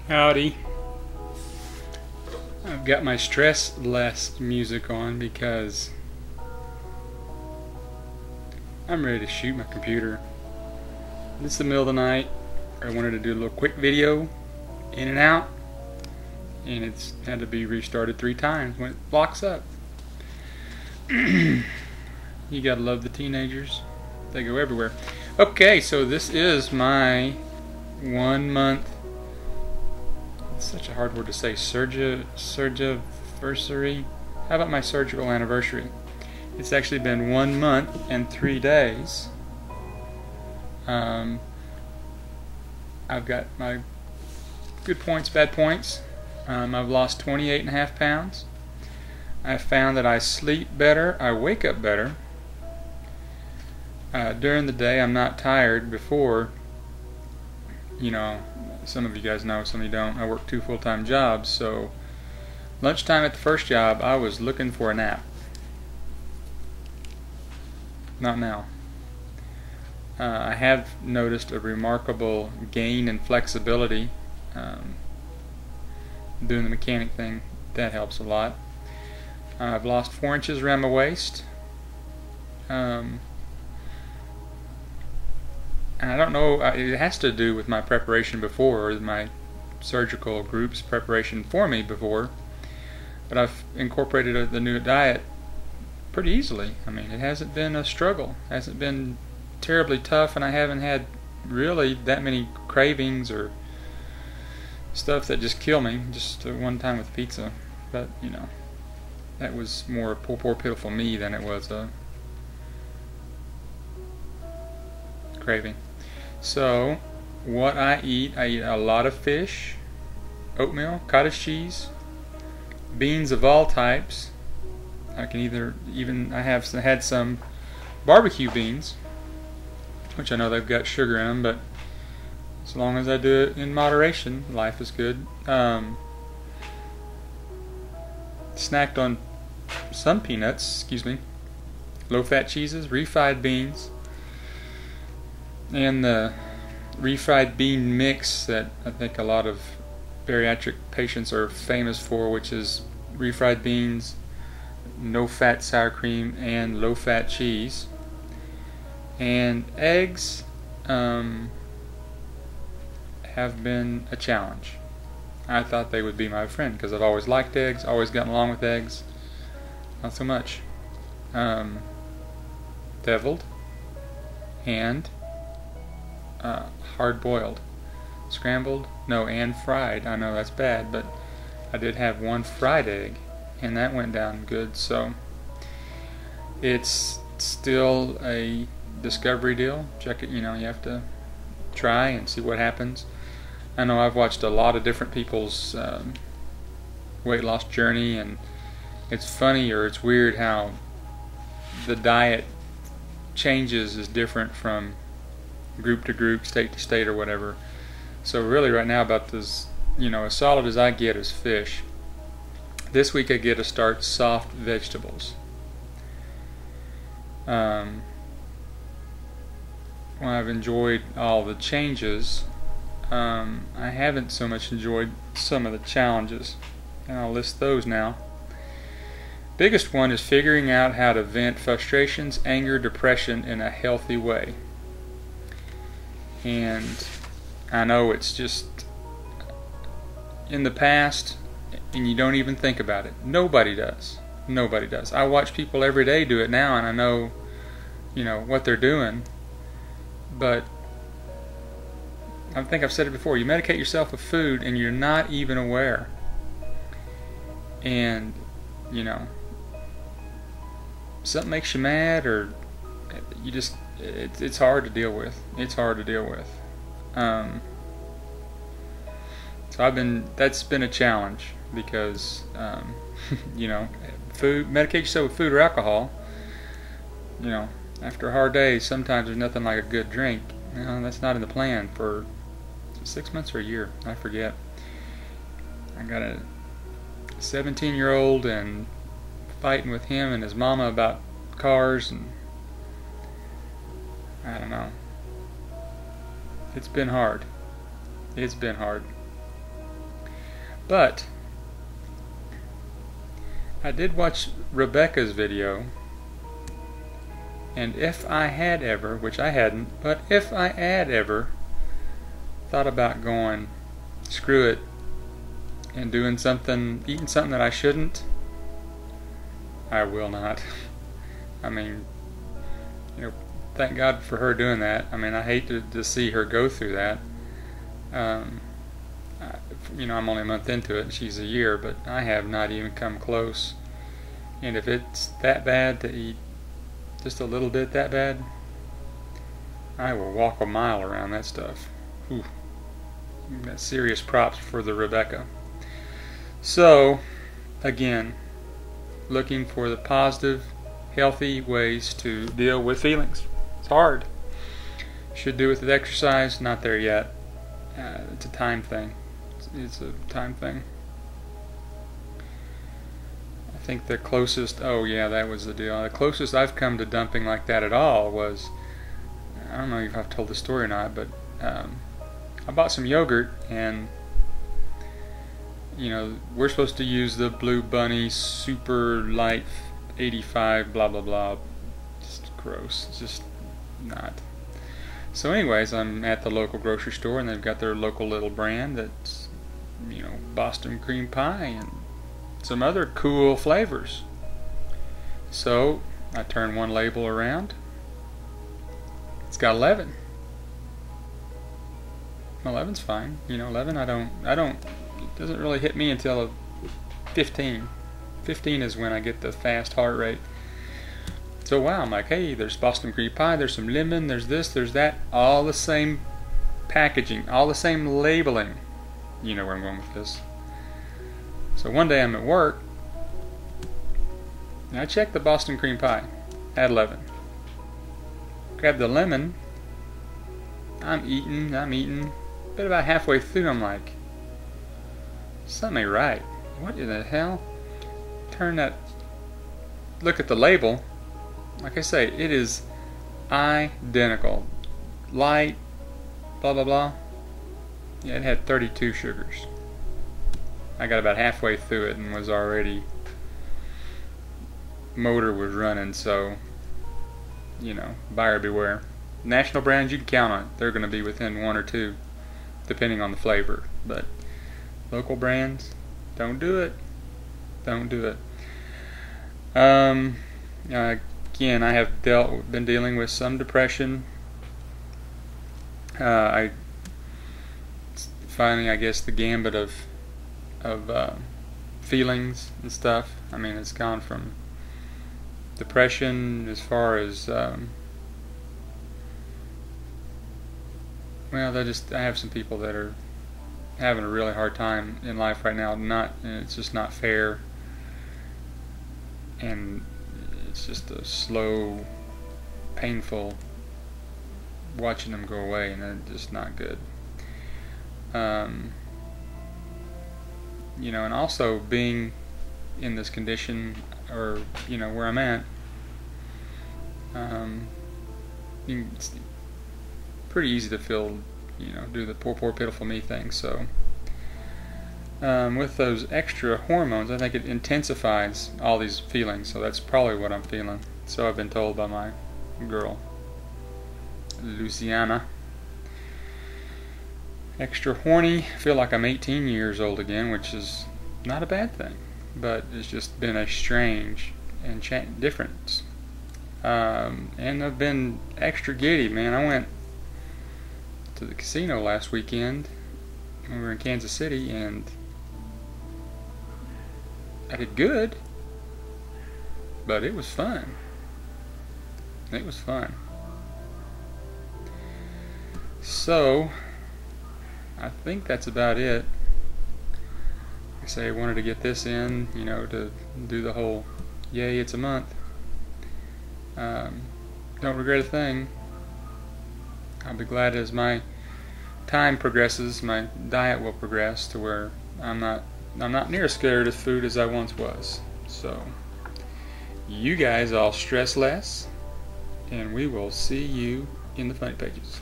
Howdy. I've got my stress less music on because I'm ready to shoot my computer. It's the middle of the night. I wanted to do a little quick video, in and out, and it's had to be restarted 3 times when it locks up. You gotta love the teenagers. They go everywhere. Okay, so this is my 1 month, it's such a hard word to say, surgiversary. How about my surgical anniversary? It's actually been 1 month and 3 days. I've got my good points, bad points. I've lost 28.5 pounds. I found that I sleep better, I wake up better. During the day I'm not tired. Before, you know, some of you guys know, some of you don't, I work 2 full-time jobs, so lunchtime at the first job I was looking for a nap. Not now. I have noticed a remarkable gain in flexibility doing the mechanic thing. That helps a lot. I've lost 4 inches around my waist. And I don't know, it has to do with my preparation before, or my surgical group's preparation for me before, but I've incorporated the new diet pretty easily. I mean, it hasn't been a struggle, it hasn't been terribly tough, and I haven't had really that many cravings or stuff that just kill me. Just one time with pizza, but you know, that was more poor pitiful me than it was a craving. So what I eat a lot of fish, oatmeal, cottage cheese, beans of all types. I can I have had some barbecue beans, which I know they've got sugar in them, but as long as I do it in moderation, life is good. Snacked on some peanuts, low-fat cheeses, refried beans, and the refried bean mix that I think a lot of bariatric patients are famous for, which is refried beans, no-fat sour cream, and low-fat cheese. And eggs have been a challenge. I thought they would be my friend because I've always liked eggs, always gotten along with eggs. Not so much. Deviled and hard-boiled. Scrambled? No, and fried. I know that's bad, but I did have 1 fried egg, and that went down good. So it's still a discovery deal. Check it, you know, you have to try and see what happens. I know I've watched a lot of different people's weight loss journey, and it's funny, or it's weird how the diet changes is different from group to group, state to state, or whatever. So really right now, about this, you know, as solid as I get is fish. This week I get to start soft vegetables. Well, I've enjoyed all the changes. I haven't so much enjoyed some of the challenges, and I'll list those now. Biggest one is figuring out how to vent frustrations, anger, depression in a healthy way. And I know it's just in the past, and you don't even think about it. Nobody does. Nobody does. I watch people every day do it now, and I know, you know, what they're doing. But I think I've said it before. You medicate yourself with food, and you're not even aware. And you know, something makes you mad, or you just it's hard to deal with. It's hard to deal with. So that's been a challenge because you know, food, medicate yourself with food or alcohol. You know, after a hard day, sometimes there's nothing like a good drink. You know, that's not in the plan for 6 months or a year, I forget. I got a 17-year-old and fighting with him and his mama about cars, and I don't know. It's been hard. It's been hard. But I did watch Rebecca's video, and if I had ever, which I hadn't, but if I had ever thought about going, screw it, and doing something, eating something that I shouldn't, I will not. I mean, thank God for her doing that. I mean, I hate to see her go through that. I'm only a month into it, and she's a year, but I have not even come close. And if it's that bad to eat just a little bit that bad, I will walk a mile around that stuff. Ooh, that's serious props for the Rebecca. So, again, looking for the positive, healthy ways to deal with feelings. It's hard. Should do it with exercise. Not there yet. It's a time thing. It's a time thing. I think the closest, oh yeah, that was the deal. The closest I've come to dumping like that at all was, I don't know if I've told the story or not, but I bought some yogurt, and we're supposed to use the Blue Bunny Super Light 85 blah blah blah. Just gross. It's just not. So anyways, I'm at the local grocery store, and they've got their local little brand that's Boston cream pie and some other cool flavors. So I turn one label around. It's got 11. 11's fine. 11 I don't it doesn't really hit me until 15. 15 is when I get the fast heart rate. So wow, I'm like, hey, there's Boston cream pie, there's some lemon, there's this, there's that, all the same packaging, all the same labeling. You know where I'm going with this. So one day I'm at work, and I checked the Boston cream pie at 11. Grabbed the lemon. I'm eating. But about halfway through, I'm like, something ain't right. What in the hell? Look at the label. Like I say, it is identical. Light, blah blah blah. Yeah, it had 32 sugars. I got about halfway through it and was already, motor was running, so buyer beware. National brands, you can count on it. They're going to be within 1 or 2 depending on the flavor, but local brands, don't do it. Don't do it. Again, I have been dealing with some depression. I finally, I guess, the gambit of feelings and stuff. I mean, it's gone from depression as far as I have some people that are having a really hard time in life right now. It's just not fair, and it's just a slow, painful watching them go away, and it's just not good. And also being in this condition, or where I'm at, it's pretty easy to feel, do the poor pitiful me thing. So with those extra hormones, I think it intensifies all these feelings. So that's probably what I'm feeling. So I've been told by my girl, Luciana. Extra horny, feel like I'm 18 years old again, which is not a bad thing, but it's just been a strange and difference. And I've been extra giddy, man. I went to the casino last weekend when we were in Kansas City, and I did good, but it was fun. It was fun. So I think that's about it. Like I say, I wanted to get this in, to do the whole yay, it's a month. Don't regret a thing. I'll be glad as my time progresses, my diet will progress to where I'm not near as scared of food as I once was. So you guys all stress less, and we will see you in the funny pages.